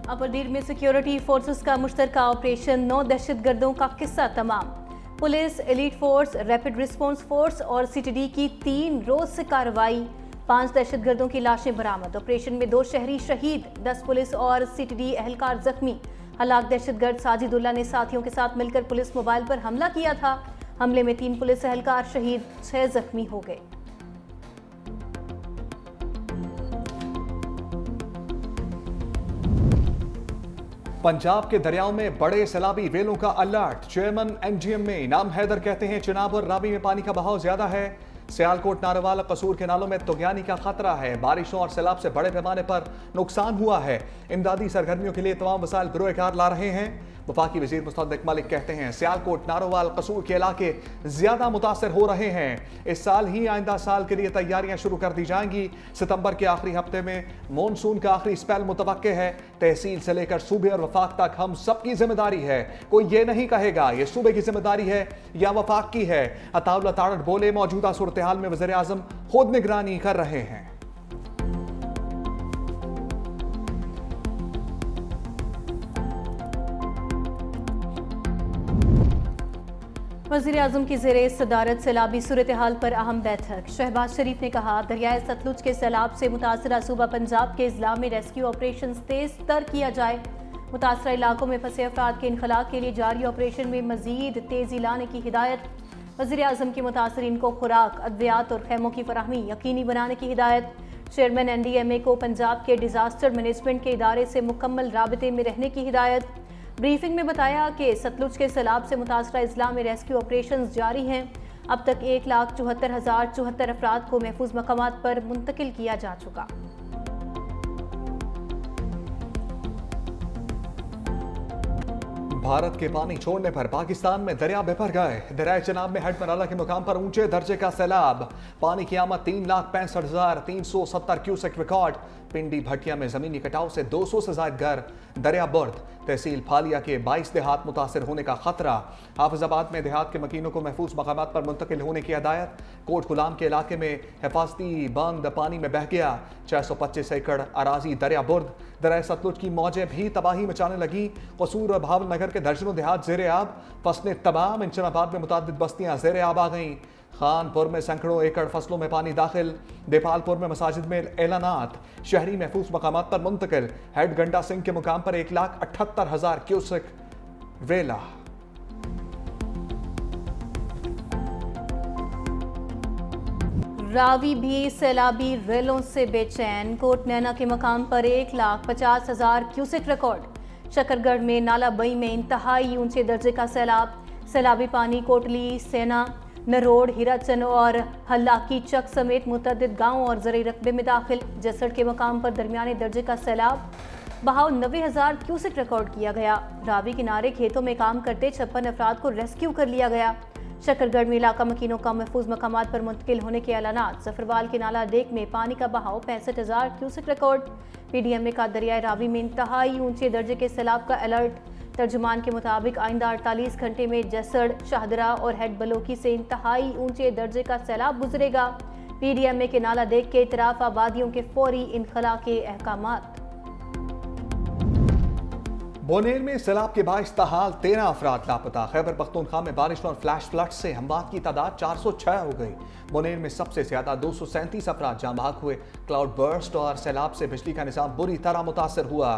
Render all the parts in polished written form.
अबरदीर में security forces का मुश्तरका operation, 9 दहशतगर्दों का किस्सा तमाम। Police, elite force, rapid response force और सीटीडी की 3 रोज से कार्रवाई, 5 दहशतगर्दों की लाशें बरामद। ऑपरेशन में 2 शहरी शहीद, 10 पुलिस और सीटीडी एहलकार जख्मी। हलाक दहशतगर्द साजिदुल्ला ने साथियों के साथ मिलकर पुलिस मोबाइल पर हमला किया था। हमले में 3 पुलिस एहलकार शहीद, 6 जख्मी हो गए। पंजाब के दरियाओं में बड़े सैलाबी वेलों का अलर्ट। चेयरमैन एनजीएम में इनाम हैदर कहते हैं चिनाब और रावी में पानी का बहाव ज्यादा है। सियालकोट, नारोवाल, कसूर के नालों में तुगयानी का खतरा है। बारिशों और सैलाब से बड़े पैमाने पर नुकसान हुआ है। इमदादी सरगर्मियों के लिए तमाम वसाइल बिरोकार ला रहे हैं। वफाकी वजीर मुस्तफा मलिक कहते हैं सियालकोट, नारोवाल, कसूर के इलाके ज्यादा मुतासर हो रहे हैं। इस साल ही आइंदा साल के लिए तैयारियां शुरू कर दी जाएंगी। सितंबर के आखिरी हफ्ते में मॉनसून का आखिरी स्पेल मुतवक्के है। तहसील से लेकर सूबे और वफाक तक हम सबकी जिम्मेदारी है। कोई ये नहीं कहेगा ये सूबे की जिम्मेदारी है या वफाक की है। अताउल्ला तारड़ बोले मौजूदा सूरत हाल में वज़ीर आज़म खुद निगरानी कर रहे हैं। वज़ीर आज़म की ज़ेरे सदारत सैलाबी सूरत हाल पर अहम बैठक। शहबाज शरीफ ने कहा दरियाए सतलुज के सैलाब से मुतासरा सूबा पंजाब के इजला में रेस्क्यू ऑपरेशन तेज तर किया जाए। मुतासरा इलाकों में फंसे अफराद के इनखला के लिए जारी ऑपरेशन में मजीद तेजी लाने की हिदायत। वज़ीर आज़म की मुतासरीन को खुराक, अद्वियात और खैमों की फराहमी यकीनी बनाने की हिदायत। चेयरमैन NDMA को पंजाब के डिजास्टर मैनेजमेंट के इदारे से मुकम्मल राबते में रहने की हिदायत। ब्रीफिंग में बताया कि सतलुज के सैलाब से मुतासरा इजला में रेस्क्यू ऑपरेशन जारी हैं। अब तक 1,74,074 अफराद को महफूज मकामात पर मुंतकिल किया जा चुका। भारत के पानी छोड़ने पर पाकिस्तान में दरिया बिफर गए। दरियाए चनाब में हेड मराला के मुकाम पर ऊंचे दर्जे का सैलाब। पानी की आमद 3,65,370 क्यूसेक रिकॉर्ड। पिंडी भटिया में जमीनी कटाव से 200 से ज्यादा घर दरिया बुर्द। तहसील फालिया के 22 देहात मुतासर होने का खतरा। हाफिजाबाद में देहात के मकीनों को महफूज मकामात पर मुंतकिल होने की हदायत। कोट गुलाम के इलाके में हिफाजती बंद पानी में बह गया। 625 एकड़ अराजी दरिया बुर्द। दरिया सतलुज की मौजें भी तबाही मचाने लगी। कसूर और भावनगर के दर्जनों देहात जेर आब। फसलें तबाह। इंचनाबाद में मुतादिद बस्तियां जेर आब आ गईं। खानपुर में सैकड़ों एकड़ फसलों में पानी दाखिल। देपालपुर में मसाजिद में एलानात। शहरी महफूज मकामात पर मुंतकिल। हेड गंडा सिंह के मुकाम पर 1,78,000 क्यूसेक वेला। रावी भी सैलाबी रेलों से बेचैन। कोट नैना के मकाम पर 1,50,000 क्यूसेक रिकॉर्ड। शकरगढ़ में नाला बई में इंतहाई ऊंचे दर्जे का सैलाब। सैलाबी पानी कोटली, सेना, नरोड, हीराचन और हल्लाकी चक समेत मुतअद्दिद गांव और ज़रई रकबे में दाखिल। जसड़ के मकाम पर दरमियाने दर्जे का सैलाब। बहाव 90,000 क्यूसेक रिकॉर्ड किया गया। रावी किनारे खेतों में काम करते 56 अफराद को रेस्क्यू कर लिया गया। शकरगढ़ में इलाका मकीनों का महफूज मकामात पर मुंतकिल होने के ऐलानात। जफरवाल के नाला डेक में पानी का बहाव 65,000 क्यूसेक रिकॉर्ड। PDMA का दरियाए रावी में इंतहाई ऊंचे दर्जे के सैलाब का अलर्ट। तर्जुमान के मुताबिक आइंदा 48 घंटे में जसड़, शाहदरा और हेड बलोकी से इंतहाई ऊंचे दर्जे का सैलाब गुजरेगा। PDMA के नाला डेक के इतराफ आबादियों के फौरी इनखला के अहकामात। बोनेर में सैलाब के बाइस ताहाल 13 अफराद लापता। खैबर पख्तूनख्वा में बारिश और फ्लैश फ्लड से अमवात की तादाद 406 हो गई। बोनेर में सबसे ज्यादा 237 अफराद जाँ बहक हुए। क्लाउड बर्स्ट और सैलाब से बिजली का निज़ाम बुरी तरह मुतासर हुआ।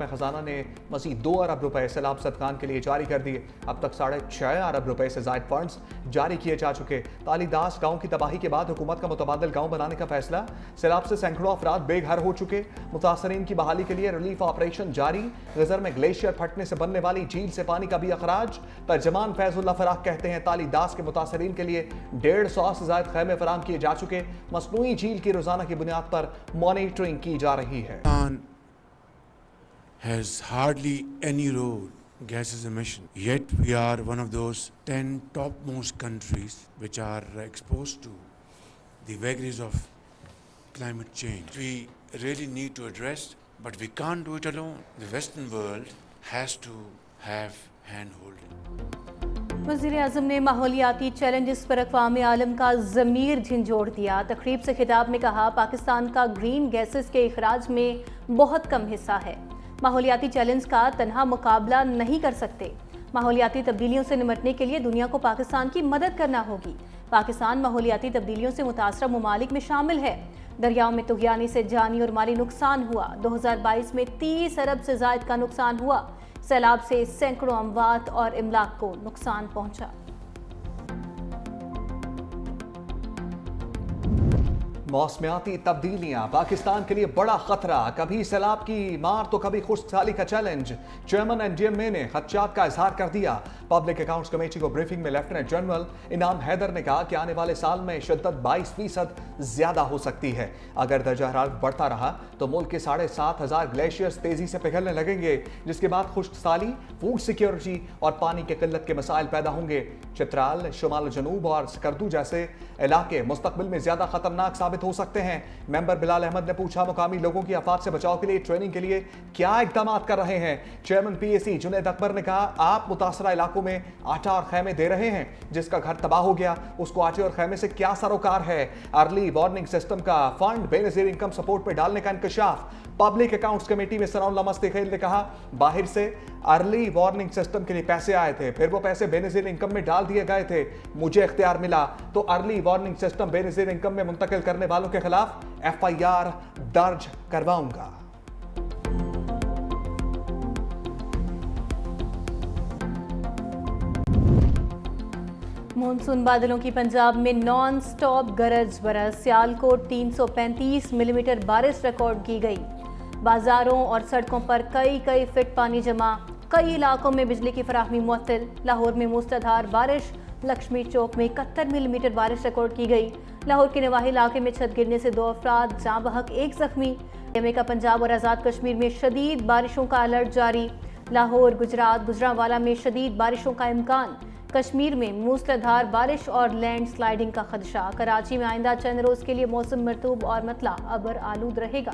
खजाना ने मजीद 2 अरब रुपए सैलाब सदकान के लिए जारी कर दिए। अब तक 6.5 अरब रुपए से जायद फंड्स जारी किए जा चुके। तालीदास गांव की तबाही के बाद हुकूमत का मुतबादिल गांव बनाने का फैसला। सैलाब से सैकड़ों अफराद बेघर हो चुके। मुतासरीन की बहाली के लिए रिलीफ ऑपरेशन जारी। गजर में ग्लेशियर फटने से बनने वाली झील से पानी का भी अखराज। तर्जमान फैजुल्ला फराक कहते हैं तालीदास के मुतासरीन के लिए 150 से ज्यादा खैमे फराम किए जा चुके। मसनूई झील की रोजाना की बुनियाद पर मॉनिटरिंग की जा रही है। Has hardly any road gases emission, yet we are one of those 10 topmost countries which are exposed to the vagaries of climate change. We really need to address, but we can't do it alone. The Western world has to have hand-holding. वज़ीर आज़म ने माहौलियाती challenges पर अक़वाम आलम का ज़मीर झंझोड़ दिया। तकरीब से खिताब में कहा पाकिस्तान का ग्रीन गैसेस के इखराज में बहुत कम हिस्सा है। माहौलियाती चैलेंज का तन्हा मुकाबला नहीं कर सकते। माहौलियाती तब्दीलियों से निपटने के लिए दुनिया को पाकिस्तान की मदद करना होगी। पाकिस्तान माहौलियाती तब्दीलियों से मुतासरा ममालिक में शामिल है। दरियाओं में तुगयानी से जानी और माली नुकसान हुआ। 2022 में 30 अरब से ज़ायद का नुकसान हुआ। सैलाब से सैकड़ों अमवात और इमलाक को नुकसान पहुंचा। मौसमियाती तब्दीलियां पाकिस्तान के लिए बड़ा खतरा, कभी सैलाब की मार तो कभी खुशहाली का चैलेंज। चेयरमैन एनडीएमए ने खदशात का इजहार कर दिया। पब्लिक अकाउंट्स कमेटी को ब्रीफिंग में लेफ्टिनेंट जनरल इनाम हैदर ने कहा कि आने वाले साल में शिद्दत 22% ज्यादा हो सकती है। अगर दर्जा हरारत बढ़ता रहा तो मुल्क के 7,500 ग्लेशियर्स तेजी से पिघलने लगेंगे, जिसके बाद खुश्कसाली, फूड सिक्योरिटी और पानी की किल्लत के मसाइल पैदा होंगे। चित्राल, शुमाल जनूब और सकरदू जैसे इलाके मुस्तकबिल में ज्यादा खतरनाक साबित हो सकते हैं। मेंबर बिलाल अहमद ने पूछा, मुकामी लोगों की आफात से बचाव के लिए ट्रेनिंग के लिए क्या इकदाम कर रहे हैं। चेयरमैन पीएसी जुनैद अकबर ने कहा, आप मुतासरा इलाकों में आटा और खैमे दे रहे हैं। जिसका घर तबाह हो गया उसको आटे और खैमे से क्या सरोकार है। अर्ली वार्निंग सिस्टम का फंड बेनजीर इनकम सपोर्ट में डालने का इंकशाफ। पब्लिक अकाउंट्स कमेटी में सनाउल्लाह मुस्तकील ने कहा, बाहर से अर्ली वार्निंग सिस्टम के लिए पैसे आए थे, फिर वो पैसे बेनजीर इनकम में डाल दिए गए थे। मुझे इख्तियार मिला तो early warning system Benazir income में मुंतकिल करने वालों के खिलाफ FIR दर्ज करवाऊंगा। मानसून बादलों की पंजाब में नॉन स्टॉप गरज बरस। सियालकोट 335 मिलीमीटर बारिश रिकॉर्ड की गई। बाजारों और सड़कों पर कई फीट पानी जमा। कई इलाकों में बिजली की फराहमी मुअत्तल। लाहौर में मूसलाधार बारिश। लक्ष्मी चौक में 71 मिलीमीटर बारिश रिकॉर्ड की गई। लाहौर के नवाही इलाके में छत गिरने से 2 अफराद जाँ बहक, 1 जख्मी। यमे का पंजाब और आज़ाद कश्मीर में शदीद बारिशों का अलर्ट जारी। लाहौर, गुजरात, गुजरांवाला में शदीद बारिशों का इम्कान। कश्मीर में मूसलाधार बारिश और लैंड स्लाइडिंग का खदशा। कराची में आइंदा चंद रोज के लिए मौसम मरतूब और मतला अबर आलूद रहेगा।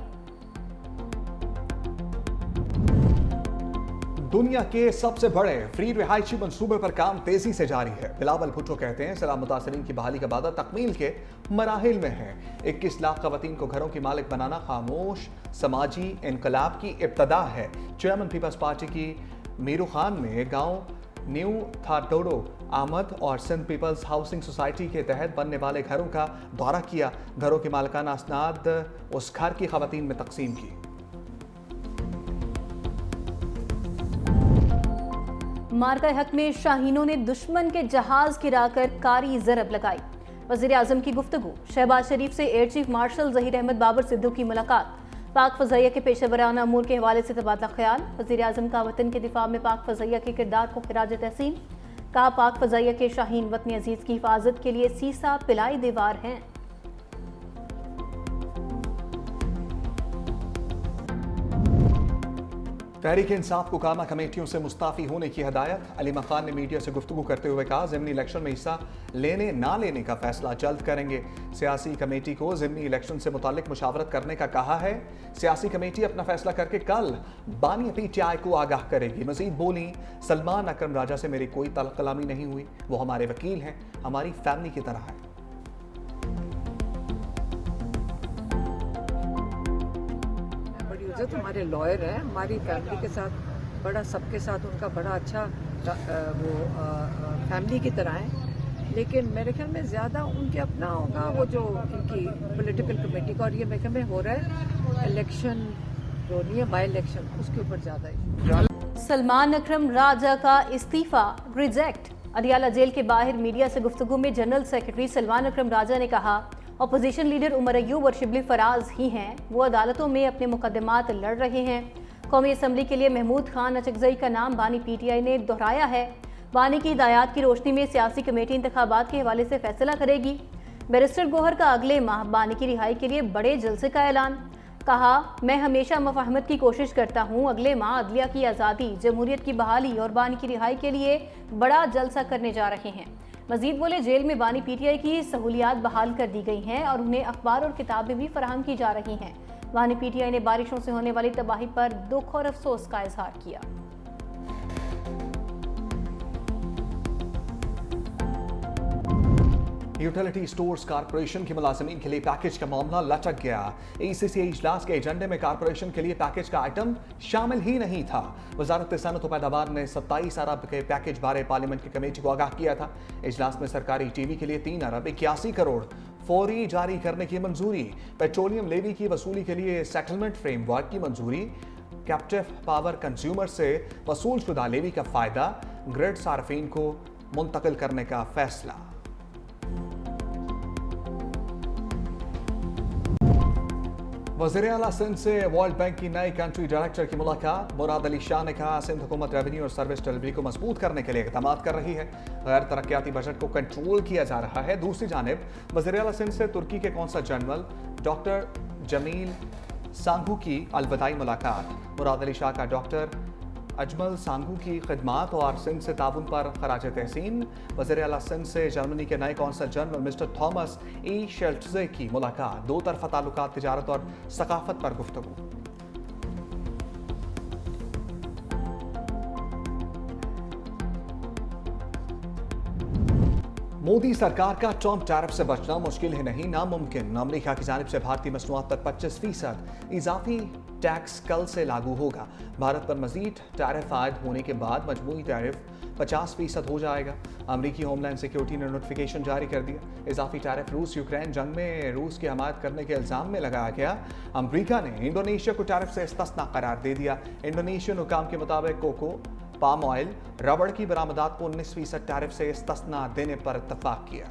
दुनिया के सबसे बड़े फ्री रिहायशी मंसूबे पर काम तेजी से जारी है। बिलावल भुट्टो कहते हैं, सैलाब मुतासरीन की बहाली का वादा तकमील के मराहिल में है। 21 लाख खवातीन को घरों की मालिक बनाना खामोश समाजी इनकलाब की इब्तदा है। चेयरमैन पीपल्स पार्टी की मीरू खान में गांव न्यू थाटोडो आमद और सिंध पीपल्स हाउसिंग सोसाइटी के तहत बनने वाले घरों का दौरा किया। घरों की मालिकाना असनाद उस घर की खवातीन में तकसीम की। मार्का हक में शाहीनों ने दुश्मन के जहाज गिराकर कारी जरब लगाई। वजीर आजम की गुफ्तगू। शहबाज शरीफ से air chief marshal Zaheer Ahmed Babar Sidhu की मुलाकात। पाक फजाइया के पेशेवराना अमूर के हवाले से तबादला ख्याल। वज़ीर आज़म का वतन के दिफा में पाक फजाइया के किरदार को खिराज तहसीन। कहा, पाक फजाइया के शाहीन वतन अजीज़ की हिफाजत के लिए सीसा पिलाई दीवार हैं। तहरीक इंसाफ को कामा कमेटियों से मुस्ताफी होने की हदायत। अलीमा खान ने मीडिया से गुफ्तगू करते हुए कहा, ज़िमनी इलेक्शन में हिस्सा लेने ना लेने का फैसला जल्द करेंगे। सियासी कमेटी को ज़िमनी इलेक्शन से मुतालिक मुशावरत करने का कहा है। सियासी कमेटी अपना फैसला करके कल बानी PTI को आगाह करेगी। मजीद बोली, सलमान अकरम राजा से मेरी कोई तलब कलामी नहीं हुई, वो हमारे वकील हैं, हमारी फैमिली की तरह है। हमारे लॉयर हैं, हमारी फैमिली के साथ बड़ा, सबके साथ उनका बड़ा अच्छा वो फैमिली की तरह है। लेकिन मेरे ख्याल में ज़्यादा उनके अपना होगा वो जो इनकी पॉलिटिकल कमेटी का, और ये मेरे ख्याल में हो रहा है इलेक्शन जो नहीं है, बाई इलेक्शन, उसके ऊपर ज़्यादा है। सलमान अकरम राजा का इस्तीफा रिजेक्ट। अडियाला जेल के बाहर मीडिया से गुफ्तगू में जनरल सेक्रेटरी सलमान अकरम राजा ने कहा, अपोजिशन लीडर उमर अयूब और शिबली फराज ही हैं, वो अदालतों में अपने मुकदमात लड़ रहे हैं। कौमी असम्बली के लिए महमूद खान अचकजई का नाम बानी PTI ने दोहराया है। बानी की हिदायत की रोशनी में सियासी कमेटी इंतखाबात के हवाले से फैसला करेगी। बैरिस्टर गोहर का अगले माह बानी की रिहाई के लिए बड़े जलसे का ऐलान। कहा, मैं हमेशा मफाहमत की कोशिश करता हूँ। अगले माह अदलिया की आज़ादी, जमहूरियत की बहाली और बानी की रिहाई के लिए बड़ा जलसा करने जा रहे हैं। मजीद बोले, जेल में बानी PTI की सहूलियात बहाल कर दी गई हैं और उन्हें अखबार और किताबें भी फराहम की जा रही हैं। बानी PTI ने बारिशों से होने वाली तबाही पर दुख और अफसोस का इजहार किया। यूटिलिटी स्टोर्स कारपोरेशन के मुलाजमीन के लिए पैकेज का मामला लटक गया। ACCA इजलास के एजेंडे में कारपोरेशन के लिए पैकेज का आइटम शामिल ही नहीं था। वजारत सनत व पैदावार ने 27 अरब के पैकेज बारे पार्लियामेंट की कमेटी को आगाह किया था। इजलास में सरकारी टीवी के लिए 3 अरब 81 करोड़ फौरी जारी करने की मंजूरी, पेट्रोलियम लेवी की वसूली के लिए सेटलमेंट फ्रेमवर्क की मंजूरी, कैप्टिव पावर कंज्यूमर से वसूल शुदा लेवी का फायदा ग्रिड सार्फिन को मुंतकिल करने का फैसला। वज़ीर आला सिंध से वर्ल्ड बैंक की नई कंट्री डायरेक्टर की मुलाकात। मुराद अली शाह ने कहा सिंध हुकूमत रेवेन्यू और सर्विस डिलीवरी को मजबूत करने के लिए इक़दाम कर रही है। गैर तरक्याती बजट को कंट्रोल किया जा रहा है। दूसरी जानिब वज़ीर आला सिंध से तुर्की के कौंसल जनरल डॉक्टर जमील सांगू की अलविदाई मुलाकात। मुराद अली शाह का डॉक्टर अजमल सांगू की खिदमात और सिंध से ताउन पर खराज तहसीन। वज़ीर आला सिंध से जर्मनी के नए कौंसल जनरल मिस्टर थॉमस ई शेल्ट्जे की मुलाकात। दो तरफा ताल्लुकात, तिजारत और सकाफत पर गुफ्तगू। मोदी सरकार का ट्रम्प टैरिफ से बचना मुश्किल ही नहीं नामुमकिन। अमेरिका की जानिब से भारतीय मसनूआत पर 25% इजाफी टैक्स कल से लागू होगा। भारत पर मजीद टैरिफ आयद होने के बाद मजमूई टैरिफ 50% हो जाएगा। अमेरिकी होमलैंड सिक्योरिटी ने नोटिफिकेशन जारी कर दिया। इजाफी टैरिफ रूस यूक्रेन जंग में रूस की हमायत करने के इल्ज़ाम में लगाया गया। अमेरिका ने इंडोनेशिया को टैरिफ से इस्तिस्ना करार दे दिया। इंडोनेशियन हुकाम के मुताबिक कोको, पाम ऑयल, रबड़ की बरामदात को 19% टैरिफ से इस्तिस्ना देने पर इत्तफाक किया।